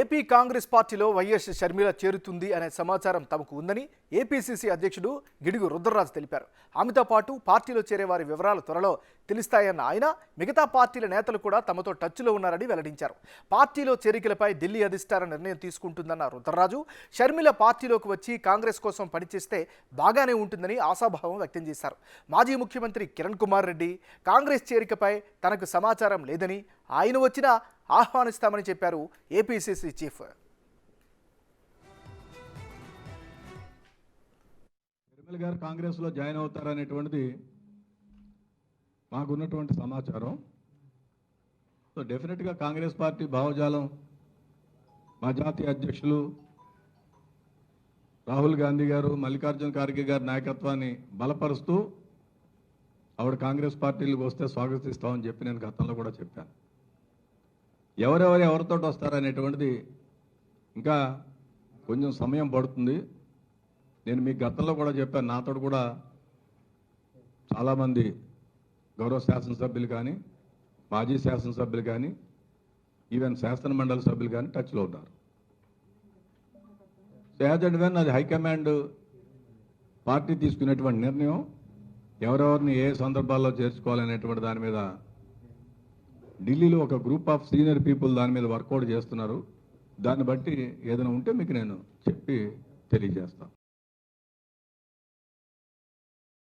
AP Congress పార్టీలో YS Sharmila చేరుతుంది అనే సమాచారం తమకు ఉందని ఏపీసీసీ అధ్యక్షుడు గిడుగు రుద్రరాజు తెలిపారు. ఆమెతో పాటు పార్టీలో చేరే వారి వివరాలు త్వరలో తెలుస్తాయన్న ఆయన మిగతా పార్టీల నేతలు కూడా తమతో టచ్లో ఉన్నారని వెల్లడించారు. పార్టీలో చేరికలపై ఢిల్లీ అధిష్టానం నిర్ణయం తీసుకుంటుందన్న రుద్రరాజు షర్మిల పార్టీలోకి వచ్చి కాంగ్రెస్ కోసం పనిచేస్తే బాగానే ఉంటుందని ఆశాభావం వ్యక్తం చేశారు. మాజీ ముఖ్యమంత్రి కిరణ్ కుమార్ రెడ్డి కాంగ్రెస్ చేరికపై తనకు సమాచారం లేదని, ఆయన వచ్చినా ఆహ్వానిస్తామని చెప్పారు ఏపీసీసీ చీఫ్. షర్మిల గారు కాంగ్రెస్లో జాయిన్ అవుతారనేటువంటిది మాకున్నటువంటి సమాచారం. సో డెఫినెట్గా కాంగ్రెస్ పార్టీ భావజాలం మా జాతీయ అధ్యక్షులు రాహుల్ గాంధీ గారు, మల్లికార్జున ఖార్గే గారి నాయకత్వాన్ని బలపరుస్తూ ఆవిడ కాంగ్రెస్ పార్టీలకు వస్తే స్వాగతిస్తామని చెప్పి నేను గతంలో కూడా చెప్పాను. ఎవరితో వస్తారనేటువంటిది ఇంకా కొంచెం సమయం పడుతుంది. నేను మీకు గతంలో కూడా చెప్పాను, నాతో కూడా చాలామంది గౌరవ శాసనసభ్యులు కానీ, మాజీ శాసనసభ్యులు కానీ, ఈవెన్ శాసన మండలి సభ్యులు కానీ టచ్లో ఉన్నారు. యాజ్ అండ్ వెన్ అది హైకమాండ్ పార్టీ తీసుకునేటువంటి నిర్ణయం ఎవరెవరిని ఏ సందర్భాల్లో చేర్చుకోవాలనేటువంటి దాని మీద ఢిల్లీలో ఒక గ్రూప్ ఆఫ్ సీనియర్ పీపుల్ దాని మీద వర్కౌట్ చేస్తున్నారు. దాన్ని బట్టి ఏదైనా ఉంటే మీకు నేను చెప్పి తెలియజేస్తాను.